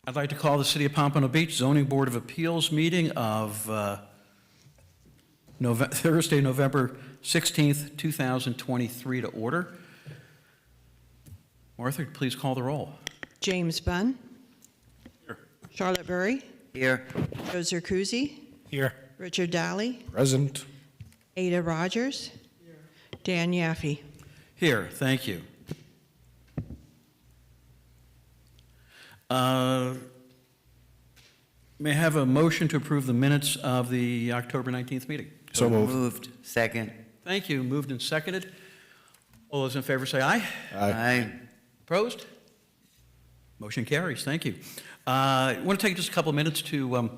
I'd like to call the City of Pompano Beach Zoning Board of Appeals meeting of Thursday, November 16th, 2023 to order. Martha, please call the roll. James Bunn. Here. Charlotte Burry. Here. Joe Zerkouzi. Here. Richard Daly. Present. Ada Rogers. Here. Dan Yaffe. Here, thank you. May I have a motion to approve the minutes of the October 19th meeting? So moved. Moved. Second. Thank you. Moved and seconded. All those in favor say aye. Aye. Opposed? Motion carries. Thank you. I want to take just a couple of minutes to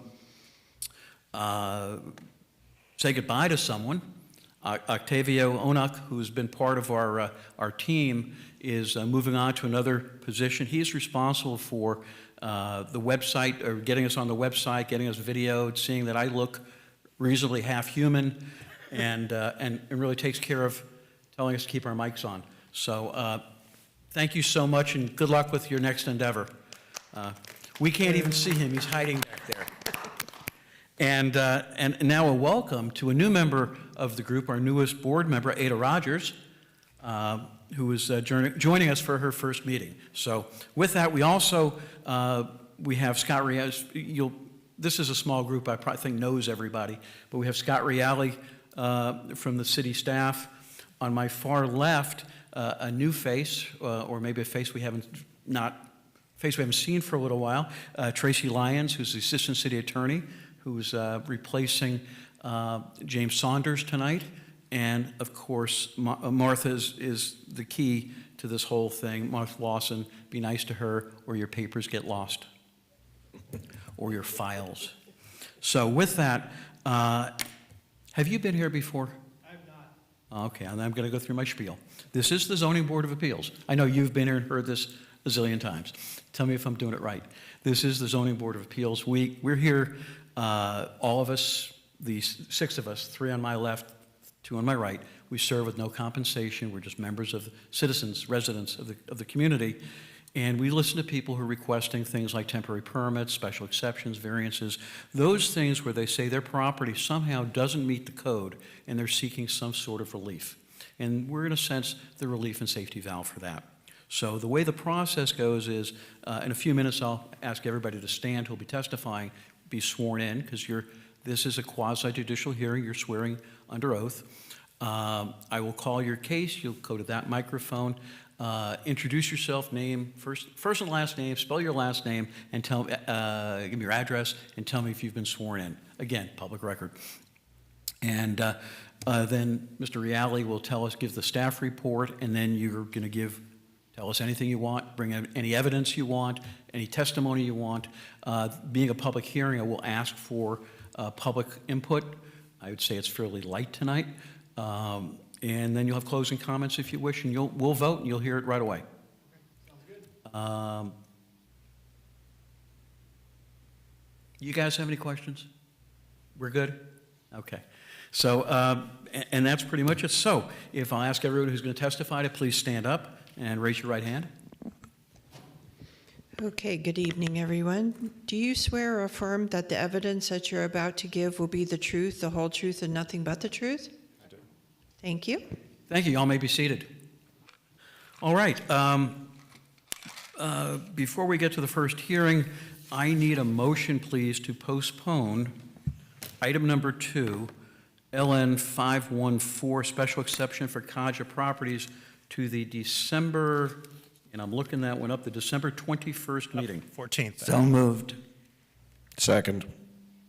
say goodbye to someone. Octavio Onak, who's been part of our team, is moving on to another position. He's responsible for the website, or getting us on the website, getting us videoed, seeing that I look reasonably half human, and really takes care of telling us to keep our mics on. So thank you so much, and good luck with your next endeavor. We can't even see him. He's hiding back there. And now a welcome to a new member of the group, our newest board member, Ada Rogers, who is joining us for her first meeting. So with that, we also, we have Scott Reale. This is a small group I probably think knows everybody, but we have Scott Reale from the city staff. On my far left, a new face, or maybe a face we haven't seen for a little while, Tracy Lyons, who's the assistant city attorney, who's replacing James Saunders tonight. And of course, Martha is the key to this whole thing. Martha Lawson, be nice to her or your papers get lost, or your files. So with that, have you been here before? I have not. Okay, and I'm going to go through my spiel. This is the Zoning Board of Appeals. I know you've been here and heard this a zillion times. Tell me if I'm doing it right. This is the Zoning Board of Appeals. We're here, all of us, the 6 of us, 3 on my left, 2 on my right. We serve with no compensation. We're just members of citizens, residents of the community. And we listen to people who are requesting things like temporary permits, special exceptions, variances, those things where they say their property somehow doesn't meet the code and they're seeking some sort of relief. And we're, in a sense, the relief and safety valve for that. So the way the process goes is, in a few minutes, I'll ask everybody to stand who'll be testifying, be sworn in, because this is a quasi-judicial hearing. You're swearing under oath. I will call your case. You'll go to that microphone. Introduce yourself, name, first and last name, spell your last name, and give me your address, and tell me if you've been sworn in. Again, public record. And then Mr. Reale will give the staff report, and then you're going to tell us anything you want, bring any evidence you want, any testimony you want. Being a public hearing, I will ask for public input. I would say it's fairly light tonight. And then you'll have closing comments if you wish, and we'll vote, and you'll hear it right away. Okay, sounds good. You guys have any questions? We're good? Okay. So, and that's pretty much it. So, if I'll ask everyone who's going to testify to please stand up and raise your right hand. Okay, good evening, everyone. Do you swear or affirm that the evidence that you're about to give will be the truth, the whole truth, and nothing but the truth? I do. Thank you. Thank you. Y'all may be seated. All right. Before we get to the first hearing, I need a motion, please, to postpone item number 2, LN 514, special exception for Kaja Properties, to the December, and I'm looking that one up, the December 21st meeting. 14th. So moved. Second.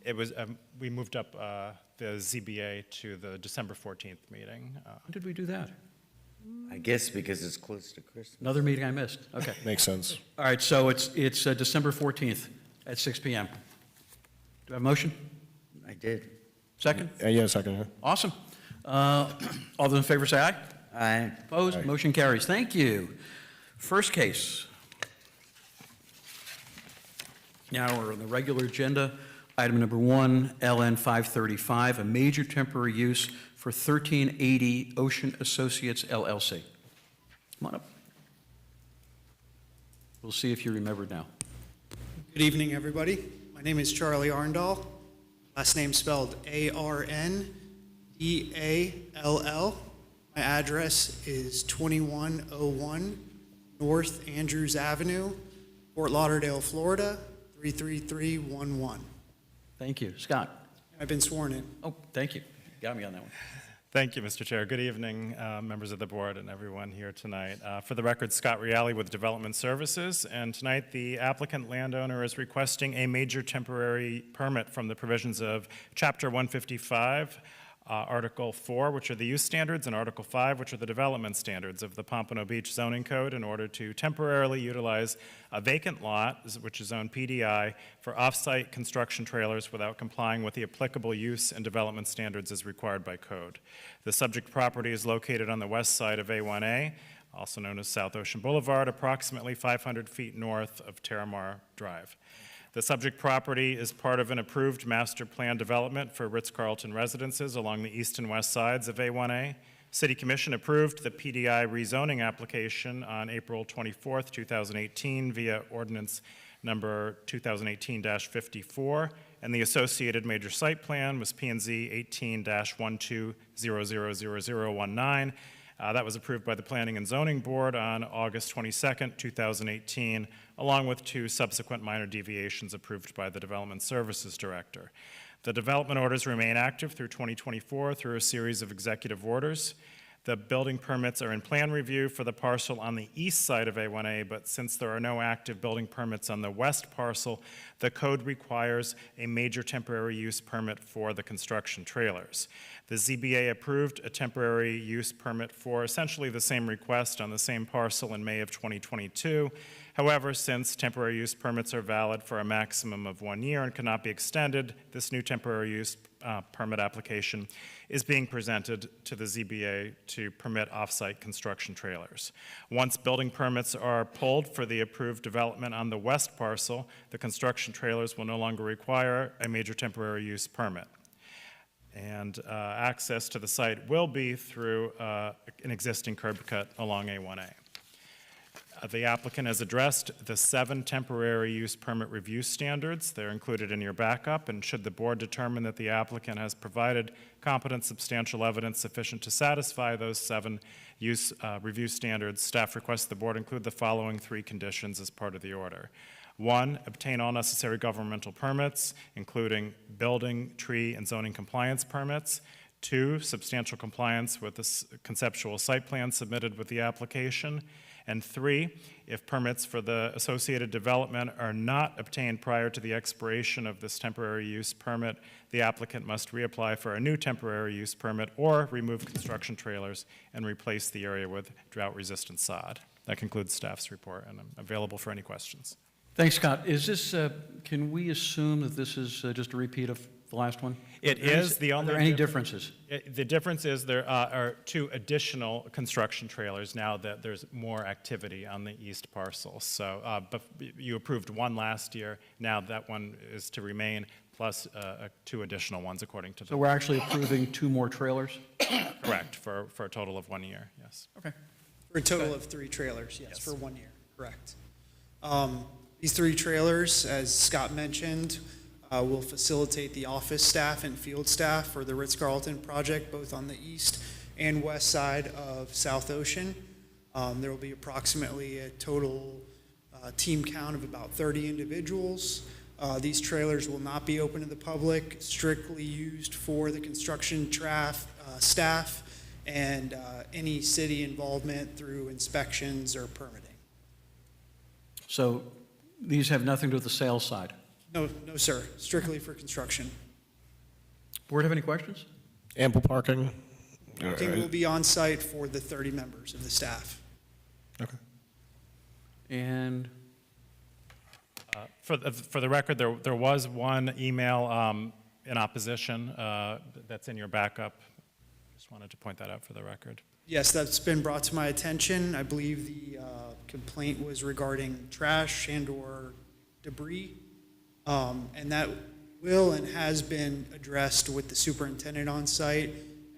It was, we moved up the ZBA to the December 14th meeting. When did we do that? I guess because it's close to Christmas. Another meeting I missed. Okay. Makes sense. All right, so it's December 14th at 6 p.m. Do I have a motion? I did. Second? Yeah, second. Awesome. All those in favor say aye. Aye. Opposed? Aye. Motion carries. Thank you. First case. Now we're on the regular agenda. Item number 1, LN 535, a major temporary use for 1380 Ocean Associates, LLC. Come on up. We'll see if you remember now. Good evening, everybody. My name is Charlie Arndall. Last name spelled Arndall. My address is 2101 North Andrews Avenue, Fort Lauderdale, Florida, 33311. Thank you. Scott? I've been sworn in. Oh, thank you. Got me on that one. Thank you, Mr. Chair. Good evening, members of the board and everyone here tonight. For the record, Scott Reale with Development Services, and tonight the applicant landowner is requesting a major temporary permit from the provisions of Chapter 155, Article 4, which are the use standards, and Article 5, which are the development standards of the Pompano Beach zoning code, in order to temporarily utilize a vacant lot, which is zoned PDI, for off-site construction trailers without complying with the applicable use and development standards as required by code. The subject property is located on the west side of A1A, also known as South Ocean Boulevard, approximately 500 feet north of Terramar Drive. The subject property is part of an approved master plan development for Ritz-Carlton residences along the east and west sides of A1A. City Commission approved the PDI rezoning application on April 24th, 2018 via ordinance number 2018-54, and the associated major site plan was P&Z 18-12000019. That was approved by the Planning and Zoning Board on August 22nd, 2018, along with 2 subsequent minor deviations approved by the Development Services Director. The development orders remain active through 2024 through a series of executive orders. The building permits are in plan review for the parcel on the east side of A1A, but since there are no active building permits on the west parcel, the code requires a major temporary use permit for the construction trailers. The ZBA approved a temporary use permit for essentially the same request on the same parcel in May of 2022. However, since temporary use permits are valid for a maximum of 1 year and cannot be extended, this new temporary use permit application is being presented to the ZBA to permit off-site construction trailers. Once building permits are pulled for the approved development on the west parcel, the construction trailers will no longer require a major temporary use permit. And access to the site will be through an existing curb cut along A1A. The applicant has addressed the 7 temporary use permit review standards. They're included in your backup, and should the board determine that the applicant has provided competent substantial evidence sufficient to satisfy those 7 use review standards, staff requests the board include the following 3 conditions as part of the order. 1, obtain all necessary governmental permits, including building, tree, and zoning compliance permits. 2, substantial compliance with the conceptual site plan submitted with the application. And 3, if permits for the associated development are not obtained prior to the expiration of this temporary use permit, the applicant must reapply for a new temporary use permit or remove construction trailers and replace the area with drought-resistant sod. That concludes staff's report, and I'm available for any questions. Thanks, Scott. Is this, can we assume that this is just a repeat of the last one? It is the only. Are there any differences? The difference is there are 2 additional construction trailers now that there's more activity on the east parcel. So, but you approved 1 last year. Now that one is to remain, plus 2 additional ones according to the. So we're actually approving 2 more trailers? Correct, for a total of 1 year, yes. Okay. For a total of 3 trailers, yes, for 1 year, correct. These 3 trailers, as Scott mentioned, will facilitate the office staff and field staff for the Ritz-Carlton project, both on the east and west side of South Ocean. There will be approximately a total team count of about 30 individuals. These trailers will not be open to the public, strictly used for the construction staff and any city involvement through inspections or permitting. So these have nothing to do with the sales side? No, sir. Strictly for construction. Board have any questions? Ample parking? Parking will be on site for the 30 members of the staff. Okay. And For the record, there was 1 email in opposition that's in your backup. Just wanted to point that out for the record. Yes, that's been brought to my attention. I believe the complaint was regarding trash and/or debris, and that will and has been addressed with the superintendent on site,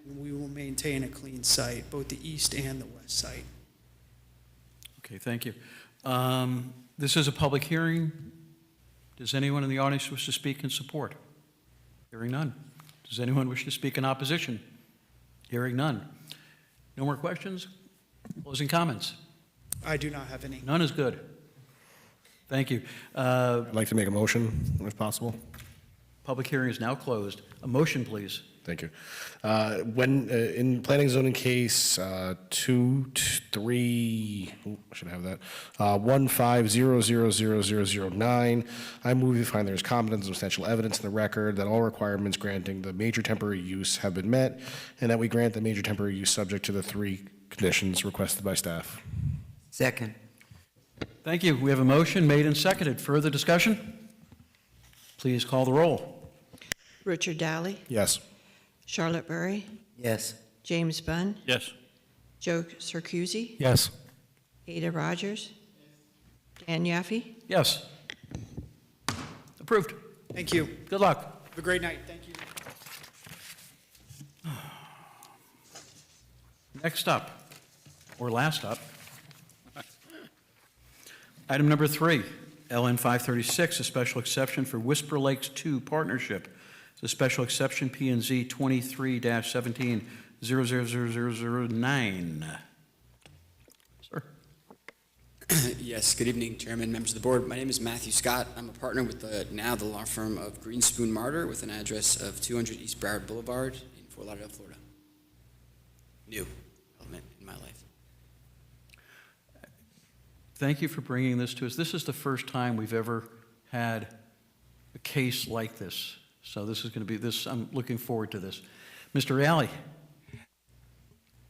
and we will maintain a clean site, both the east and the west site. okay, thank you. This is a public hearing. Does anyone in the audience wish to speak in support? Hearing none. Does anyone wish to speak in opposition? Hearing none. No more questions? Closing comments? I do not have any. None is good. Thank you. I'd like to make a motion, if possible. Public hearing is now closed. A motion, please. Thank you. When, in planning zoning case 2-3, I should have that, 1500009, I move you find there is competent and substantial evidence in the record that all requirements granting the major temporary use have been met, and that we grant the major temporary use subject to the 3 conditions requested by staff. Second. Thank you. We have a motion made and seconded. Further discussion? Please call the roll. Richard Dally, Yes. Charlotte Murray, Yes. James Bunn, Yes. Joe Circusi, Yes. Ada Rogers, Dan Yaffe. Yes. Approved. Thank you. Good luck. Have a great night. Thank you. Next up, or last up, item number 3, LN 536, a special exception for Whisper Lakes 2 Partnership. It's a special exception, P&Z 23-17-000009. Sir. Yes, good evening, Chairman, members of the board. My name is Matthew Scott. I'm a partner with the law firm of Greenspoon Martyr with an address of 200 East Broward Boulevard in Fort Lauderdale, Florida. New element in my life. Thank you for bringing this to us. This is the first time we've ever had a case like this. So this is going to be this. I'm looking forward to this. Mr. Reale.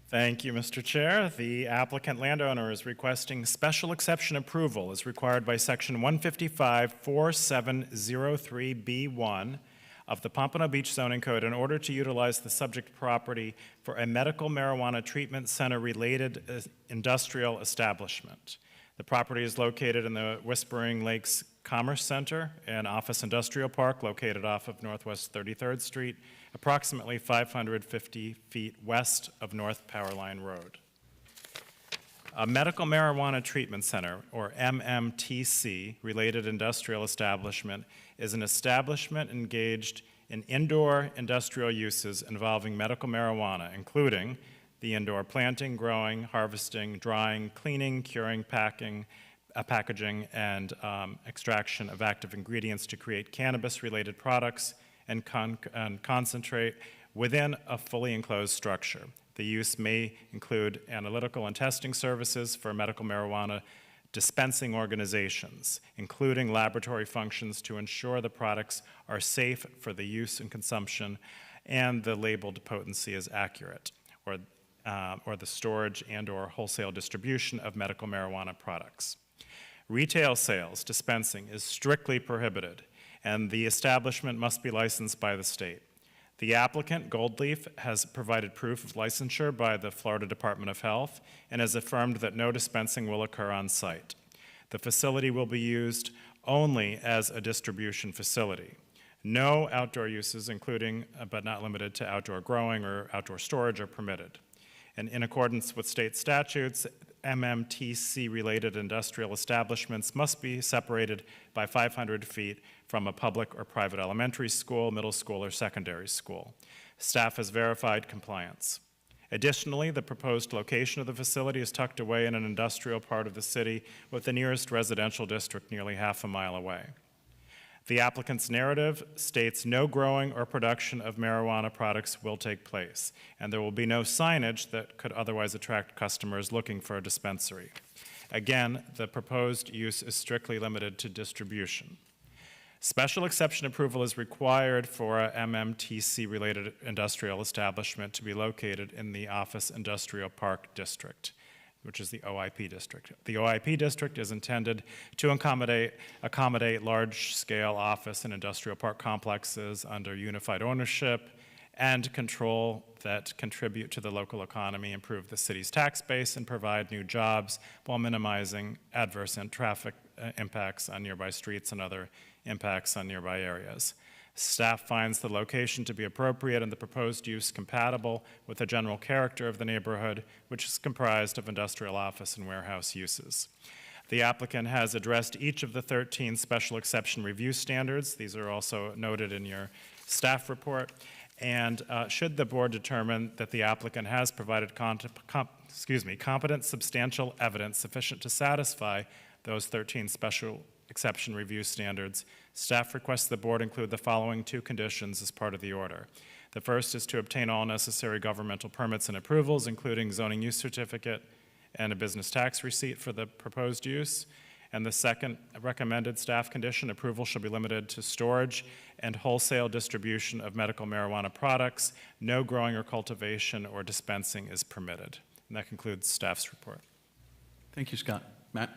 Thank you, Mr. Chair. The applicant landowner is requesting special exception approval as required by Section 155-4703B1 of the Pompano Beach Zoning Code in order to utilize the subject property for a medical marijuana treatment center-related industrial establishment. The property is located in the Whispering Lakes Commerce Center, an office industrial park located off of Northwest 33rd Street, approximately 550 feet west of North Powerline Road. A medical marijuana treatment center, or MMTC, related industrial establishment, is an establishment engaged in indoor industrial uses involving medical marijuana, including the indoor planting, growing, harvesting, drying, cleaning, curing, packaging, and extraction of active ingredients to create cannabis-related products and concentrate within a fully enclosed structure. The use may include analytical and testing services for medical marijuana dispensing organizations, including laboratory functions to ensure the products are safe for the use and consumption and the labeled potency is accurate, or the storage and/or wholesale distribution of medical marijuana products. Retail sales, dispensing, is strictly prohibited, and the establishment must be licensed by the state. The applicant, Goldleaf, has provided proof of licensure by the Florida Department of Health and has affirmed that no dispensing will occur on site. The facility will be used only as a distribution facility. No outdoor uses, including but not limited to outdoor growing or outdoor storage, are permitted. And in accordance with state statutes, MMTC-related industrial establishments must be separated by 500 feet from a public or private elementary school, middle school, or secondary school. Staff has verified compliance. Additionally, the proposed location of the facility is tucked away in an industrial part of the city with the nearest residential district nearly half a mile away. The applicant's narrative states no growing or production of marijuana products will take place, and there will be no signage that could otherwise attract customers looking for a dispensary. Again, the proposed use is strictly limited to distribution. Special exception approval is required for a MMTC-related industrial establishment to be located in the Office Industrial Park District, which is the OIP district. The OIP district is intended to accommodate large-scale office and industrial park complexes under unified ownership and control that contribute to the local economy, improve the city's tax base, and provide new jobs while minimizing adverse traffic impacts on nearby streets and other impacts on nearby areas. Staff finds the location to be appropriate and the proposed use compatible with the general character of the neighborhood, which is comprised of industrial office and warehouse uses. The applicant has addressed each of the 13 special exception review standards. These are also noted in your staff report. And should the board determine that the applicant has provided competent substantial evidence sufficient to satisfy those 13 special exception review standards, staff requests the board include the following 2 conditions as part of the order. The first is to obtain all necessary governmental permits and approvals, including zoning use certificate and a business tax receipt for the proposed use. And the second recommended staff condition, approval shall be limited to storage and wholesale distribution of medical marijuana products. No growing or cultivation or dispensing is permitted. And that concludes staff's report. Thank you, Scott. Matt?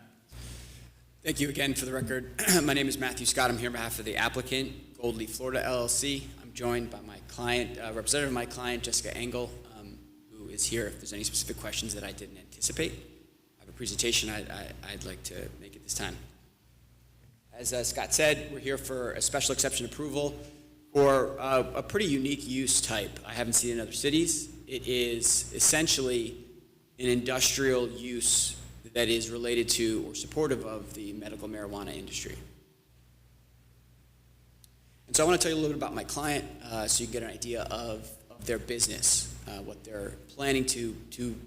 Thank you again. For the record, my name is Matthew Scott. I'm here on behalf of the applicant, Gold Leaf Florida LLC. I'm joined by my client, representative of my client, Jessica Engel, who is here if there's any specific questions that I didn't anticipate. I have a presentation I'd like to make at this time. As Scott said, we're here for a special exception approval for a pretty unique use type I haven't seen in other cities. It is essentially an industrial use that is related to or supportive of the medical marijuana industry. And so I want to tell you a little bit about my client so you can get an idea of their business, what they're planning to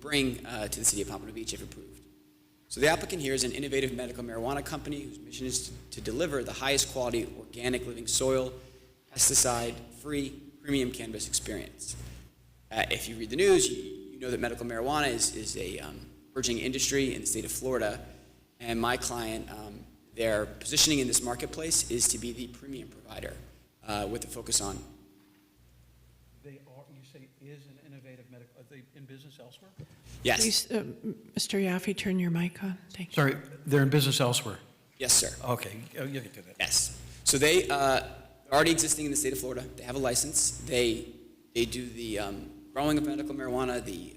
bring to the city of Pompano Beach if approved. So the applicant here is an innovative medical marijuana company whose mission is to deliver the highest quality organic living soil, pesticide-free, premium cannabis experience. If you read the news, you know that medical marijuana is a burgeoning industry in the state of Florida, and my client, their positioning in this marketplace is to be the premium provider with a focus on. They are, you say, is an innovative medical, are they in business elsewhere? Yes. Please, Mr. Yaffe, turn your mic on. Thank you. Sorry, they're in business elsewhere. Yes, sir. Okay, you can do that. Yes. So they are already existing in the state of Florida. They have a license. They do the growing of medical marijuana, the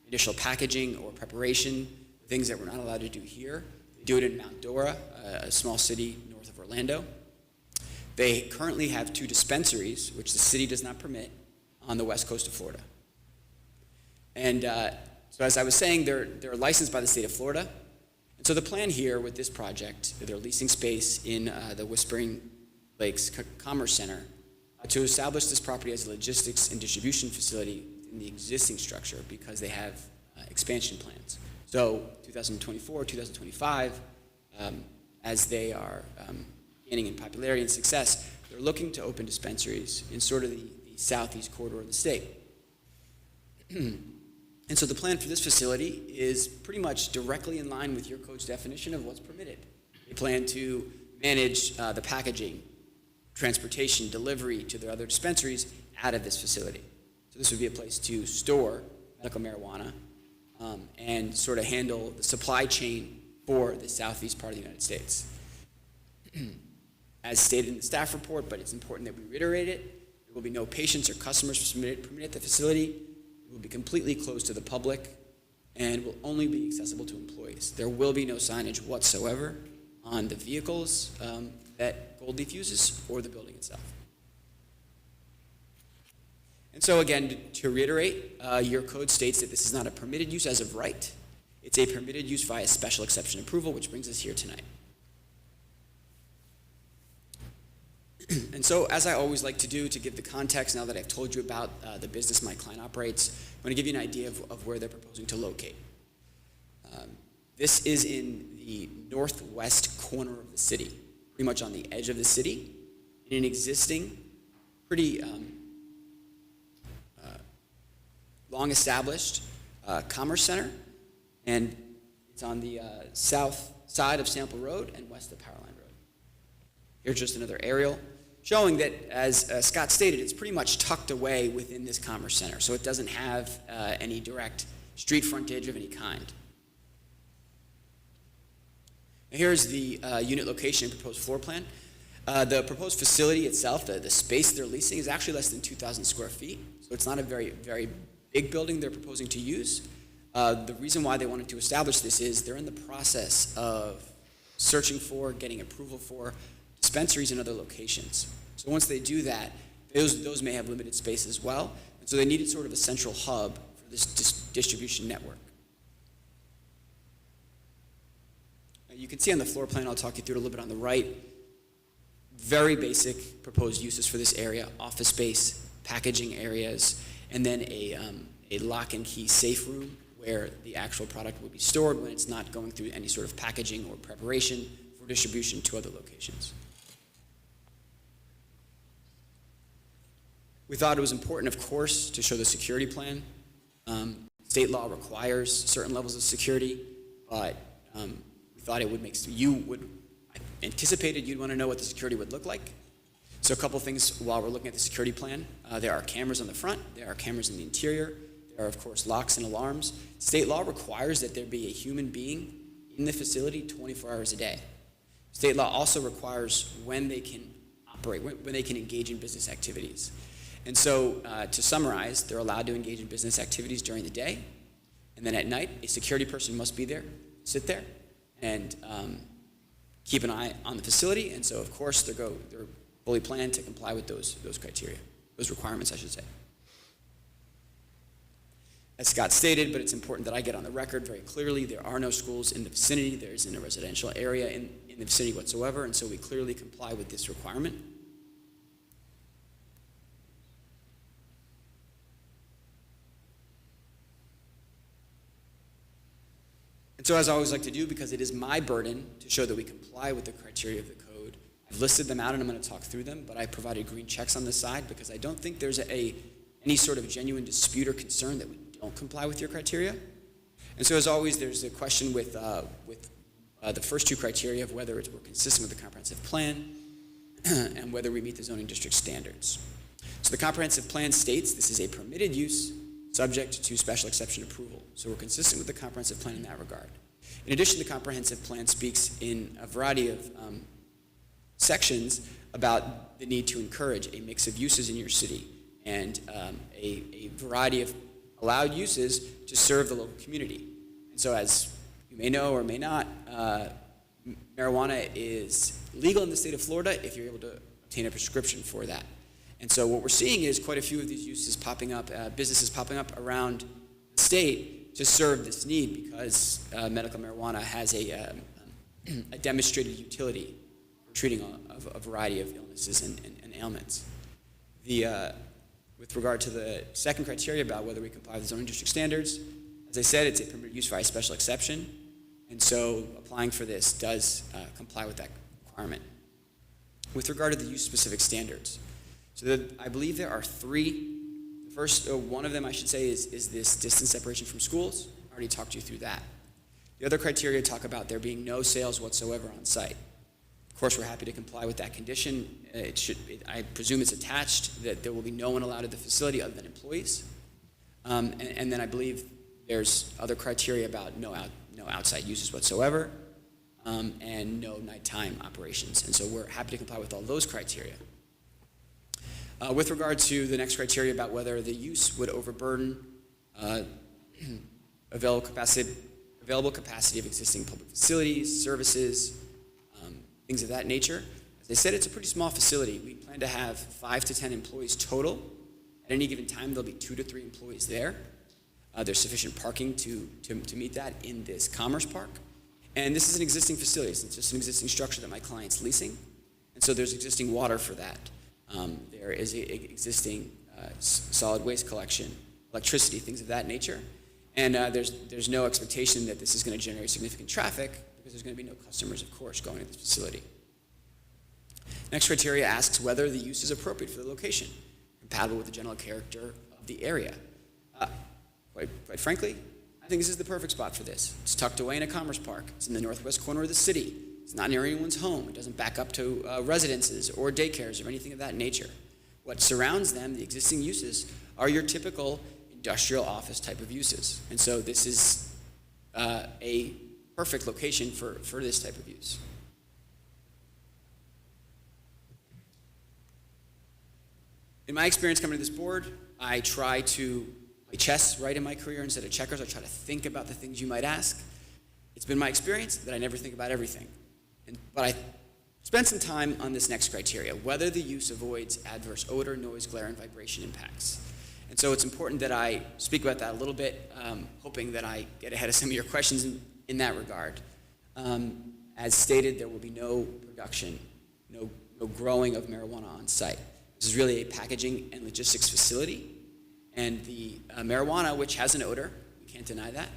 initial packaging or preparation, things that we're not allowed to do here. They do it in Mount Dora, a small city north of Orlando. They currently have 2 dispensaries, which the city does not permit, on the west coast of Florida. And so as I was saying, they're licensed by the state of Florida. And so the plan here with this project, they're leasing space in the Whispering Lakes Commerce Center to establish this property as a logistics and distribution facility in the existing structure because they have expansion plans. So 2024, 2025, as they are gaining in popularity and success, they're looking to open dispensaries in sort of the southeast corridor of the state. And so the plan for this facility is pretty much directly in line with your code's definition of what's permitted. They plan to manage the packaging, transportation, delivery to their other dispensaries out of this facility. So this would be a place to store medical marijuana and sort of handle the supply chain for the southeast part of the United States. As stated in the staff report, but it's important that we reiterate it, there will be no patients or customers permitted at the facility. It will be completely closed to the public and will only be accessible to employees. There will be no signage whatsoever on the vehicles that Gold Leaf uses or the building itself. And so again, to reiterate, your code states that this is not a permitted use as of right. It's a permitted use via special exception approval, which brings us here tonight. And so, as I always like to do to give the context now that I've told you about the business my client operates, I'm going to give you an idea of where they're proposing to locate. This is in the northwest corner of the city, pretty much on the edge of the city, in an existing, pretty long-established commerce center, and it's on the south side of Sample Road and west of Powerline Road. Here's just another aerial showing that, as Scott stated, it's pretty much tucked away within this commerce center, so it doesn't have any direct street frontage of any kind. Now here's the unit location and proposed floor plan. The proposed facility itself, the space they're leasing, is actually less than 2,000 square feet, so it's not a very, very big building they're proposing to use. The reason why they wanted to establish this is they're in the process of searching for, getting approval for dispensaries in other locations. So once they do that, those may have limited space as well. And so they needed sort of a central hub for this distribution network. Now You can see on the floor plan, I'll talk you through it a little bit on the right, very basic proposed uses for this area: office space, packaging areas, and then a lock and key safe room where the actual product will be stored when it's not going through any sort of packaging or preparation for distribution to other locations. We thought it was important, of course, to show the security plan. State law requires certain levels of security, but we thought it would I anticipated you'd want to know what the security would look like. So a couple things while we're looking at the security plan. There are cameras on the front, there are cameras in the interior, there are, of course, locks and alarms. State law requires that there be a human being in the facility 24 hours a day. State law also requires when they can operate, when they can engage in business activities. And so, to summarize, they're allowed to engage in business activities during the day, and then at night, a security person must be there, sit there, and keep an eye on the facility. And so, of course, they're fully planned to comply with those criteria, those requirements, I should say. As Scott stated, but it's important that I get on the record very clearly, there are no schools in the vicinity. There isn't a residential area in the vicinity whatsoever, and so we clearly comply with this requirement. And so, as I always like to do, because it is my burden to show that we comply with the criteria of the code, I've listed them out and I'm going to talk through them, but I provided green checks on this side because I don't think there's any sort of genuine dispute or concern that we don't comply with your criteria. And so, as always, there's a question with the first two criteria of whether we're consistent with the comprehensive plan and whether we meet the zoning district standards. So the comprehensive plan states this is a permitted use subject to special exception approval. So we're consistent with the comprehensive plan in that regard. In addition, the comprehensive plan speaks in a variety of sections about the need to encourage a mix of uses in your city and a variety of allowed uses to serve the local community. And so, as you may know or may not, marijuana is legal in the state of Florida if you're able to obtain a prescription for that. And so what we're seeing is quite a few of these uses popping up, businesses popping up around the state to serve this need because medical marijuana has a demonstrated utility for treating a variety of illnesses and ailments. With regard to the second criteria about whether we comply with zoning district standards, as I said, it's a permitted use by a special exception, and so applying for this does comply with that requirement. With regard to the use-specific standards, so I believe there are three. The first, one of them I should say, is this distance separation from schools. I already talked you through that. The other criteria talk about there being no sales whatsoever on site. Of course, we're happy to comply with that condition. I presume it's attached that there will be no one allowed at the facility other than employees. And then I believe there's other criteria about no outside uses whatsoever and no nighttime operations. And so we're happy to comply with all those criteria. With regard to the next criteria about whether the use would overburden available capacity of existing public facilities, services, things of that nature. As I said, it's a pretty small facility. We plan to have 5 to 10 employees total. At any given time, there'll be 2 to 3 employees there. There's sufficient parking to meet that in this Commerce Park. And this is an existing facility. It's just an existing structure that my client's leasing. And so there's existing water for that. There is an existing solid waste collection, electricity, things of that nature. And there's no expectation that this is going to generate significant traffic because there's going to be no customers, of course, going to this facility. Next criteria asks whether the use is appropriate for the location, compatible with the general character of the area. Quite frankly, I think this is the perfect spot for this. It's tucked away in a commerce park. It's in the northwest corner of the city. It's not near anyone's home. It doesn't back up to residences or daycares or anything of that nature. What surrounds them, the existing uses, are your typical industrial office type of uses. And so this is a perfect location for this type of use. In my experience coming to this board, I try to play chess right in my career instead of checkers. I try to think about the things you might ask. It's been my experience that I never think about everything. But I spent some time on this next criteria, whether the use avoids adverse odor, noise, glare, and vibration impacts. And so it's important that I speak about that a little bit, hoping that I get ahead of some of your questions in that regard. As stated, there will be no production, no growing of marijuana on site. This is really a packaging and logistics facility, and the marijuana, which has an odor, we can't deny that,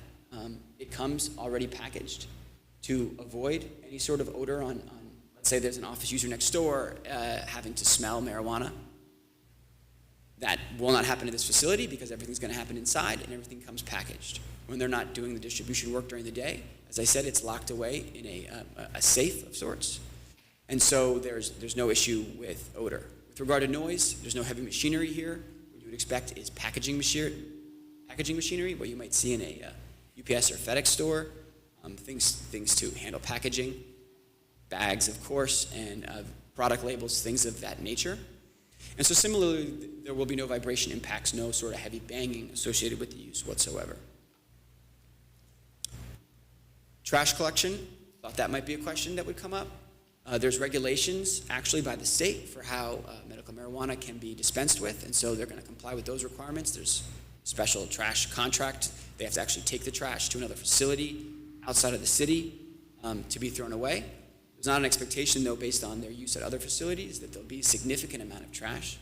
it comes already packaged to avoid any sort of odor on let's say there's an office user next door having to smell marijuana. That will not happen in this facility because everything's going to happen inside and everything comes packaged. When they're not doing the distribution work during the day, as I said, it's locked away in a safe of sorts. And so there's no issue with odor. With regard to noise, there's no heavy machinery here. What you would expect is packaging machinery, what you might see in a UPS or FedEx store, things to handle packaging, bags, of course, and product labels, things of that nature. And so similarly, there will be no vibration impacts, no sort of heavy banging associated with the use whatsoever. Trash collection, thought that might be a question that would come up. There's regulations actually by the state for how medical marijuana can be dispensed with, and so they're going to comply with those requirements. There's special trash contract. They have to actually take the trash to another facility outside of the city to be thrown away. There's not an expectation, though, based on their use at other facilities, that there'll be a significant amount of trash.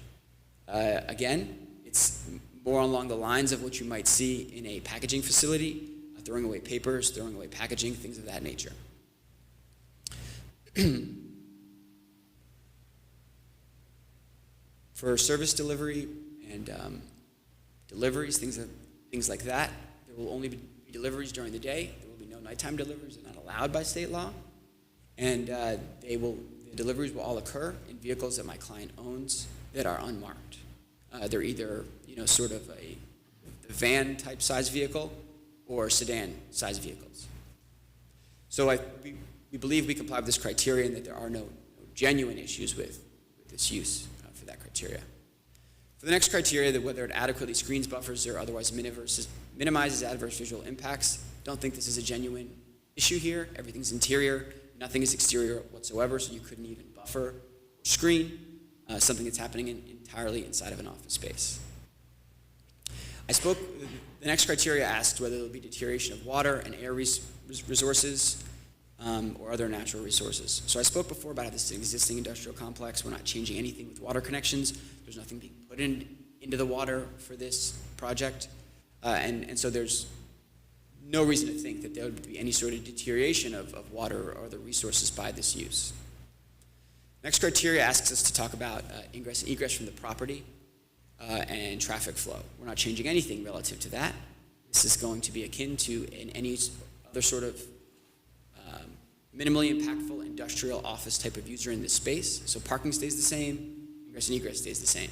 Again, it's more along the lines of what you might see in a packaging facility, throwing away papers, throwing away packaging, things of that nature. For service delivery and deliveries, things like that, there will only be deliveries during the day. There will be no nighttime deliveries. They're not allowed by state law. And the deliveries will all occur in vehicles that my client owns that are unmarked. They're either, sort of a van type size vehicle or sedan size vehicles. So we believe we comply with this criteria and that there are no genuine issues with this use for that criteria. For the next criteria, that whether it adequately screens, buffers, or otherwise minimizes adverse visual impacts, don't think this is a genuine issue here. Everything's interior. Nothing is exterior whatsoever, so you couldn't even buffer or screen something that's happening entirely inside of an office space. The next criteria asked whether there will be deterioration of water and air resources or other natural resources. So I spoke before about how this is an existing industrial complex. We're not changing anything with water connections. There's nothing being put into the water for this project. And so there's no reason to think that there would be any sort of deterioration of water or other resources by this use. Next criteria asks us to talk about ingress and egress from the property and traffic flow. We're not changing anything relative to that. This is going to be akin to any other sort of minimally impactful industrial office type of user in this space. So parking stays the same, ingress and egress stays the same.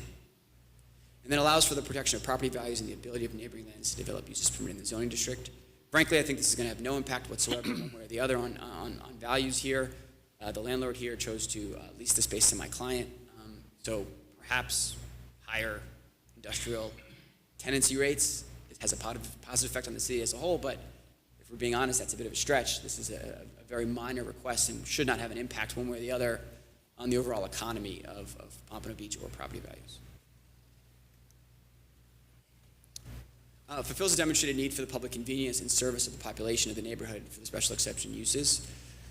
And then allows for the protection of property values and the ability of neighboring lands to develop uses permitted in the zoning district. Frankly, I think this is going to have no impact whatsoever one way or the other on values here. The landlord here chose to lease the space to my client, so perhaps higher industrial tenancy rates. It has a positive effect on the city as a whole, but if we're being honest, that's a bit of a stretch. This is a very minor request and should not have an impact one way or the other on the overall economy of Pompano Beach or property values. Fulfills a demonstrated need for the public convenience and service of the population of the neighborhood for the special exception uses.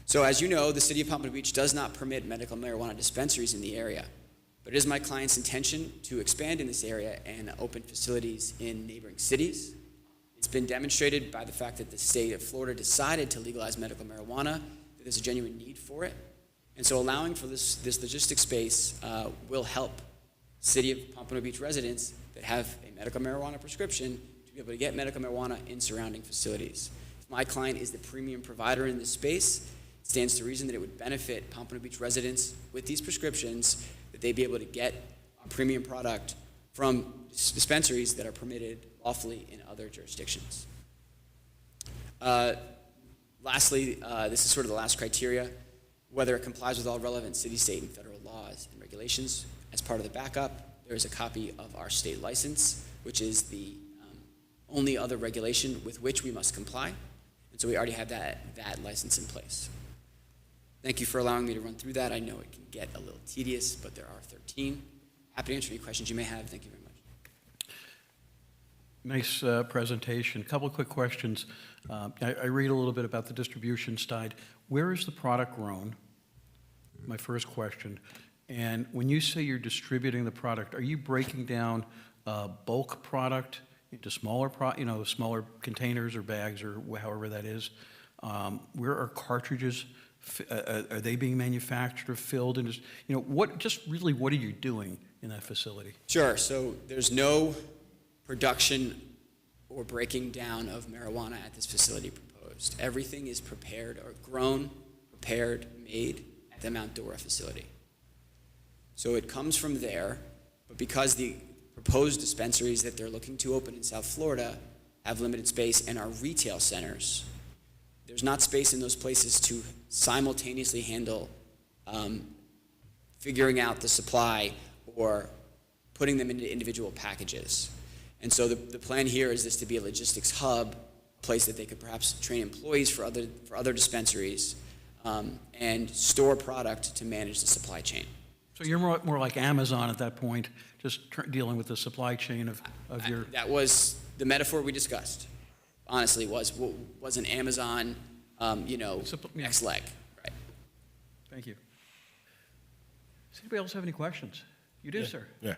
So as you know, the city of Pompano Beach does not permit medical marijuana dispensaries in the area, but it is my client's intention to expand in this area and open facilities in neighboring cities. It's been demonstrated by the fact that the state of Florida decided to legalize medical marijuana, that there's a genuine need for it. And so allowing for this logistic space will help city of Pompano Beach residents that have a medical marijuana prescription to be able to get medical marijuana in surrounding facilities. If my client is the premium provider in this space, it stands to reason that it would benefit Pompano Beach residents with these prescriptions that they'd be able to get a premium product from dispensaries that are permitted lawfully in other jurisdictions. Lastly, this is sort of the last criteria, whether it complies with all relevant city, state, and federal laws and regulations. As part of the backup, there is a copy of our state license, which is the only other regulation with which we must comply. And so we already have that license in place. Thank you for allowing me to run through that. I know it can get a little tedious, but there are 13. Happy to answer any questions you may have. Thank you very much. Nice presentation. A couple of quick questions. I read a little bit about the distribution side. Where is the product grown? My first question. And when you say you're distributing the product, are you breaking down bulk product into smaller, smaller containers or bags or however that is? Where are cartridges? Are they being manufactured or filled? And what are you doing in that facility? Sure. So there's no production or breaking down of marijuana at this facility proposed. Everything is prepared or grown, prepared, made at the Mount Dora facility. So it comes from there, but because the proposed dispensaries that they're looking to open in South Florida have limited space and are retail centers, there's not space in those places to simultaneously handle figuring out the supply or putting them into individual packages. And so the plan here is this to be a logistics hub, a place that they could perhaps train employees for other dispensaries, and store product to manage the supply chain. So you're more like Amazon at that point, just dealing with the supply chain of your... That was the metaphor we discussed, honestly, was an Amazon, next leg. Right. Thank you. Does anybody else have any questions? You do, sir. Yeah.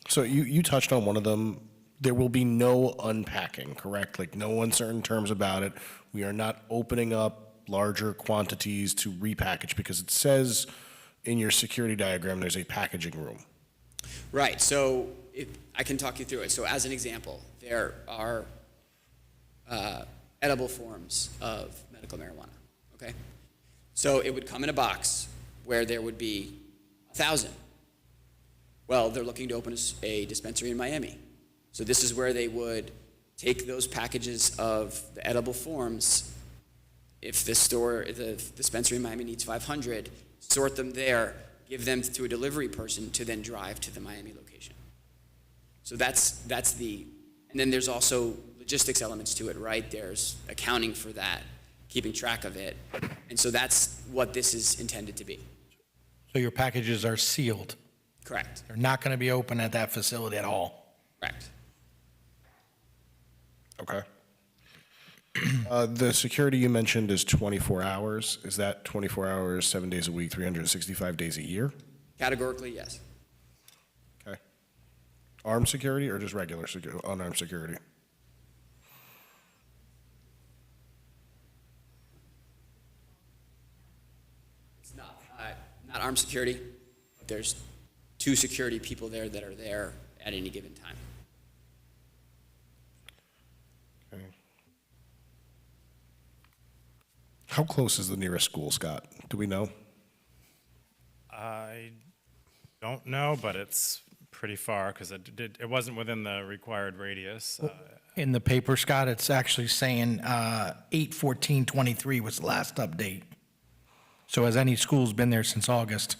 So you touched on one of them. There will be no unpacking, correct? Like no uncertain terms about it. We are not opening up larger quantities to repackage because it says in your security diagram there's a packaging room. Right. So I can talk you through it. So as an example, there are edible forms of medical marijuana. Okay. So it would come in a box where there would be 1,000. Well, they're looking to open a dispensary in Miami. So this is where they would take those packages of the edible forms. If the dispensary in Miami needs 500, sort them there, give them to a delivery person to then drive to the Miami location. So that's and then there's also logistics elements to it, right? There's accounting for that, keeping track of it. And so that's what this is intended to be. So your packages are sealed. Correct. They're not going to be open at that facility at all. Correct. Okay. The security you mentioned is 24 hours. Is that 24 hours, 7 days a week, 365 days a year? Categorically, yes. Okay. Armed security or just regular unarmed security? It's not armed security, but there's 2 security people there that are there at any given time. Okay. How close is the nearest school, Scott? Do we know? I don't know, but it's pretty far because it wasn't within the required radius. In the paper, Scott, it's actually saying 8/14/23 was the last update. So has any schools been there since August?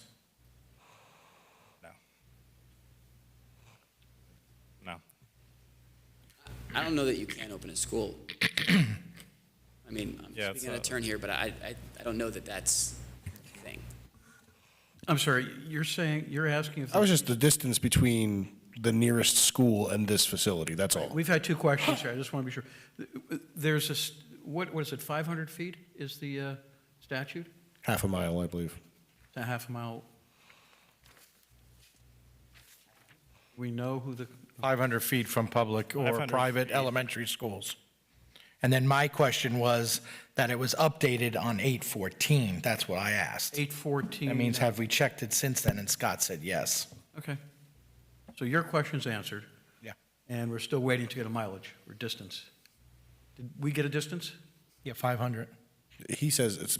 No. I don't know that you can open a school. I mean, I'm Yeah, speaking out of turn here, but I don't know that that's a thing. I'm sorry, you're asking if... I was just the distance between the nearest school and this facility, that's all. We've had 2 questions here. I just want to be sure. There's what is it, 500 feet is the statute? Half a mile, I believe. A half a mile. We know who the... 500 feet from public or 500 private feet. elementary schools. And then my question was that it was updated on 8/14. That's what I asked. 8/14... That means have we checked it since then? And Scott said yes. Okay. So your question's answered. Yeah. And we're still waiting to get a mileage or distance. Did we get a distance? Yeah, 500. He says it's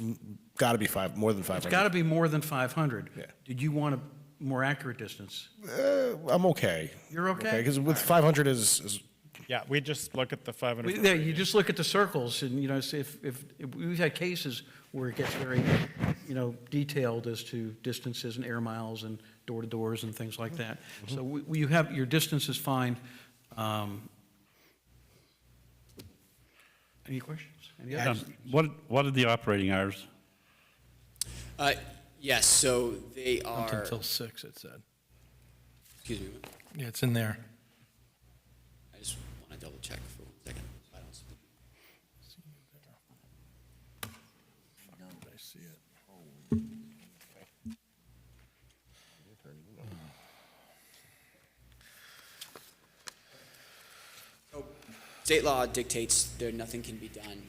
got to be more than 500. It's got to be more than 500. Yeah. Did you want a more accurate distance? I'm okay. You're okay? Because with 500 is Yeah, we just look at the 500. Yeah, you just look at the circles, and, see if we've had cases where it gets very, detailed as to distances and air miles and door-to-doors and things like that. So you have, your distance is fine. Any questions? Any others? What are the operating hours? Yes, so they Up are, until 6, it said. excuse me, Yeah, it's in there. double check for 1 second. I don't speak. So, state law dictates there nothing can be done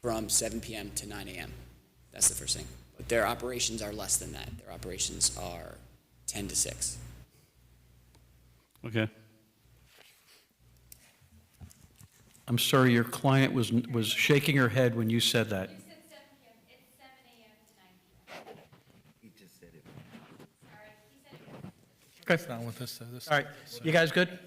from 7 p.m. to 9 a.m. That's the first thing. But their operations are less than that. Their operations are 10 to 6. Okay. I'm sorry, your client was shaking her head when you said that. You said 7 p.m. It's 7 a.m. to 9 p.m. He just said it. Sorry, he said it. Okay, That's not what this is. all right. You guys good?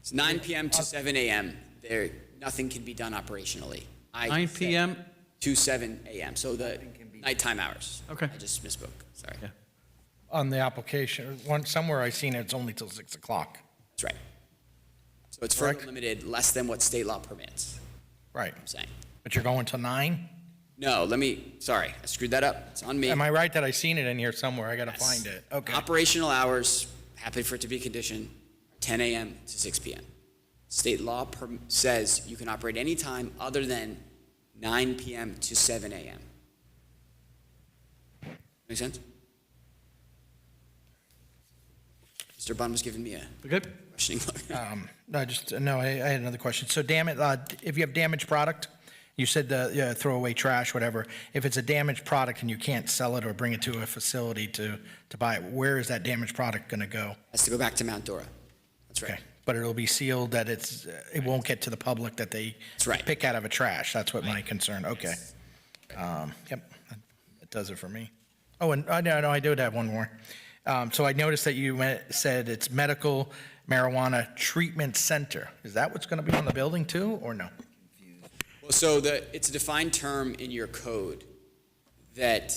It's 9 p.m. to 7 a.m. There, nothing can be done operationally. 9 said p.m.? to 7 a.m. So the nighttime hours. Okay. I just misspoke. Sorry. Yeah. On the application, somewhere I seen it's only till 6 o'clock. That's right. So it's further Correct. limited, less than what state law permits, Right. I'm saying. But you're going till 9? No, sorry, I screwed that up. It's on me. Am I right that I seen it in here somewhere? I gotta Yes. find it. Okay. Operational hours, happy for it to be a condition, 10 a.m. to 6 p.m. State law says you can operate any time other than 9 p.m. to 7 a.m. Make sense? Mr. Bond was giving me a We good? questioning look. I had another question. So if you have damaged product, you said throw away trash, whatever. If it's a damaged product and you can't sell it or bring it to a facility to buy it, where is that damaged product gonna go? Has to go back to Mount Dora. That's right. Okay. But it'll be sealed that it won't get to the public that they That's right. pick out of a trash. That's what my Right. concern, okay. Yes. Yep, that does it for me. Oh, and I do have one more. So I noticed that you said it's medical marijuana treatment center. Is that what's going to be on the building too, or no? Well, so it's a defined term in your code that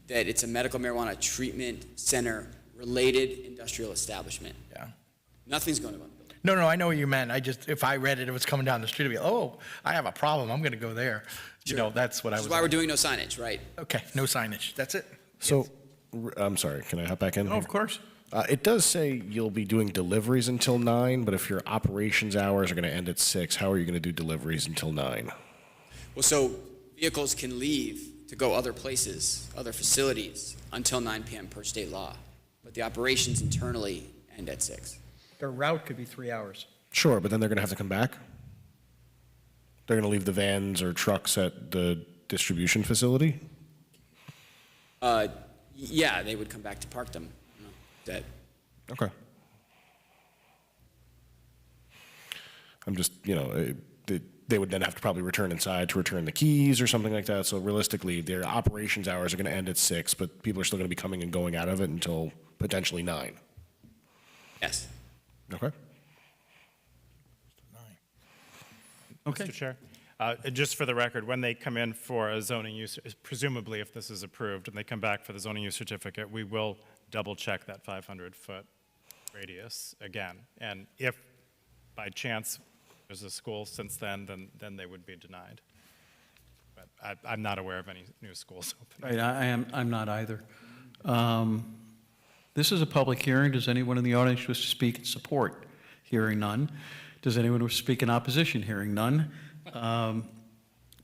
it's a medical marijuana treatment center related industrial establishment. Yeah. Nothing's going to go on the building. No, I know what you meant. If I read it, it was coming down the street, I'd be, oh, I have a problem, I'm going to go there. That's what I Which was. is why we're doing no signage, right? Okay, no signage. That's it? So, I'm sorry, can I hop back in? Oh, of course. It does say you'll be doing deliveries until 9, but if your operations hours are going to end at 6, how are you going to do deliveries until 9? Well, so vehicles can leave to go other places, other facilities, until 9 p.m. per state law. But the operations internally end at 6. Their route could be 3 hours. Sure, but then they're going to have to come back? They're going to leave the vans or trucks at the distribution facility? Yeah, they would come back to park them. Okay. I'm just, they would then have to probably return inside to return the keys or something like that. So realistically, their operations hours are going to end at 6, but people are still going to be coming and going out of it until potentially 9. Yes. Okay. Okay. Mr. Chair, just for the record, when they come in for a zoning use, presumably if this is approved and they come back for the zoning use certificate, we will double-check that 500-foot radius again. And if by chance there's a school since then they would be denied. But I'm not aware of any new schools opening. Right, I'm not either. This is a public hearing. Does anyone in the audience wish to speak in support? Hearing none. Does anyone wish to speak in opposition? Hearing none.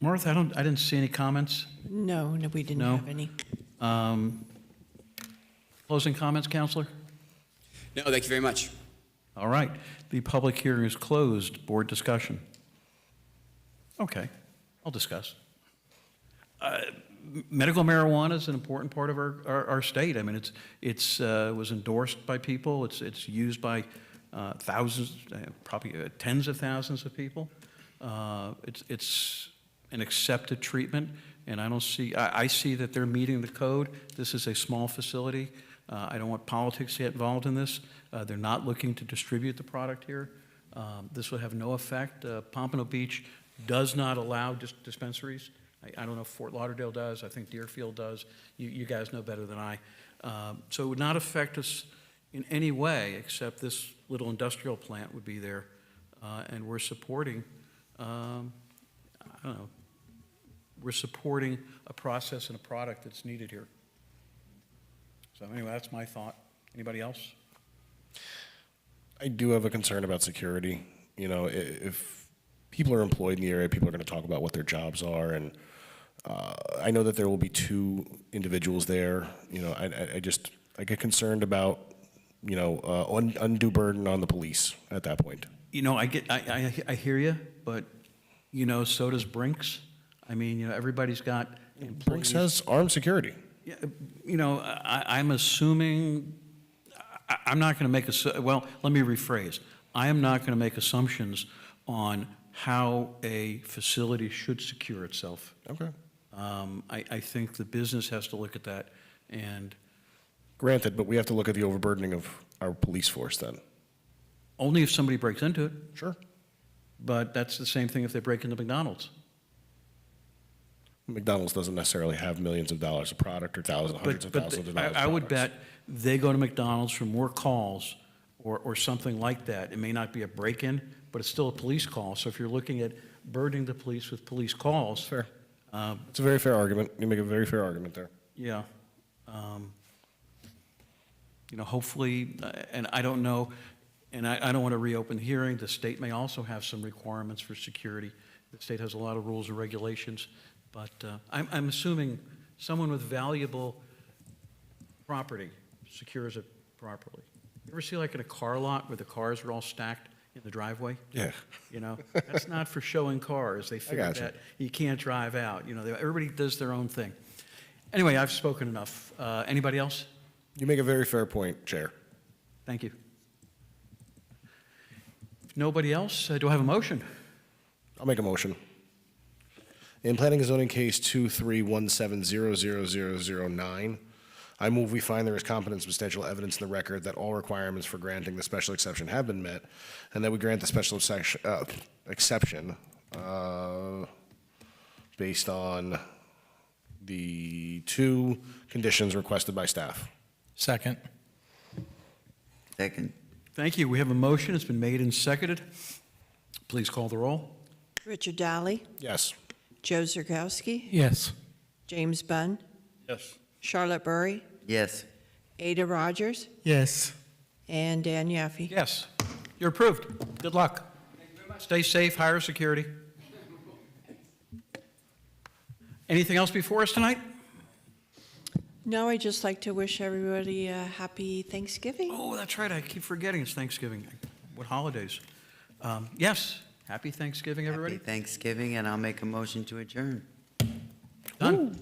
Martha, I didn't see any comments. No, we didn't No? have any. Closing comments, Counselor? No, thank you very much. All right. The public hearing is closed. Board discussion. Okay, I'll discuss. Medical marijuana is an important part of our state. I mean, it was endorsed by people. It's used by thousands, probably tens of thousands of people. It's an accepted treatment, and I see that they're meeting the code. This is a small facility. I don't want politics to get involved in this. They're not looking to distribute the product here. This would have no effect. Pompano Beach does not allow dispensaries. I don't know if Fort Lauderdale does. I think Deerfield does. You guys know better than I. So it would not affect us in any way except this little industrial plant would be there. And we're supporting, we're supporting a process and a product that's needed here. So anyway, that's my thought. Anybody else? I do have a concern about security. You know, if people are employed in the area, people are going to talk about what their jobs are, and I know that there will be two individuals there. You know, I get concerned about, you know, undue burden on the police at that point. You know, I hear you, but, you know, so does Brinks. I mean, you know, everybody's got employees. Brinks has armed security. Yeah, you know, I'm assuming, I'm not going to make, well, let me rephrase. I am not going to make assumptions on how a facility should secure itself. Okay. I think the business has to look at that, and Granted, but we have to look at the overburdening of our police force then. only if somebody breaks into it. Sure. But that's the same thing if they break into McDonald's. McDonald's doesn't necessarily have millions of dollars of product or hundreds of thousands of dollars. I would of bet products. they go to McDonald's for more calls or something like that. It may not be a break-in, but it's still a police call. So if you're looking at burdening the police with police calls. Fair. It's a very fair argument. You make a very fair argument there. Yeah. You know, hopefully, and I don't know, and I don't want to reopen the hearing. The state may also have some requirements for security. The state has a lot of rules and regulations, but I'm assuming someone with valuable property secures it properly. You ever see like in a car lot where the cars are all stacked in the driveway? Yeah. You know, that's not for showing cars. They figure gotcha. that you can't drive out. You know, everybody does their own thing. Anyway, I've spoken enough. Anybody else? You make a very fair point, Chair. Thank you. If nobody else, do I have a motion? I'll make a motion. In planning and zoning case 2317000009, I move we find there is competent and substantial evidence in the record that all requirements for granting the special exception have been met, and that we grant the special exception based on the two conditions requested by staff. Second. Second. Thank you. We have a motion. It's been made and seconded. Please call the roll. Richard Daly, Yes. Joe Zerkowski, Yes. James Bunn, Yes. Charlotte Burry, Yes. Ada Rogers, Yes. and Dan Yaffe. Yes, you're approved. Good luck. Stay safe, hire security. Anything else before us tonight? No, I'd just like to wish everybody a happy Thanksgiving. Oh, that's right. I keep forgetting it's Thanksgiving. What holidays? Yes, happy Thanksgiving, everybody. Happy Thanksgiving, and I'll make a motion to adjourn. Done.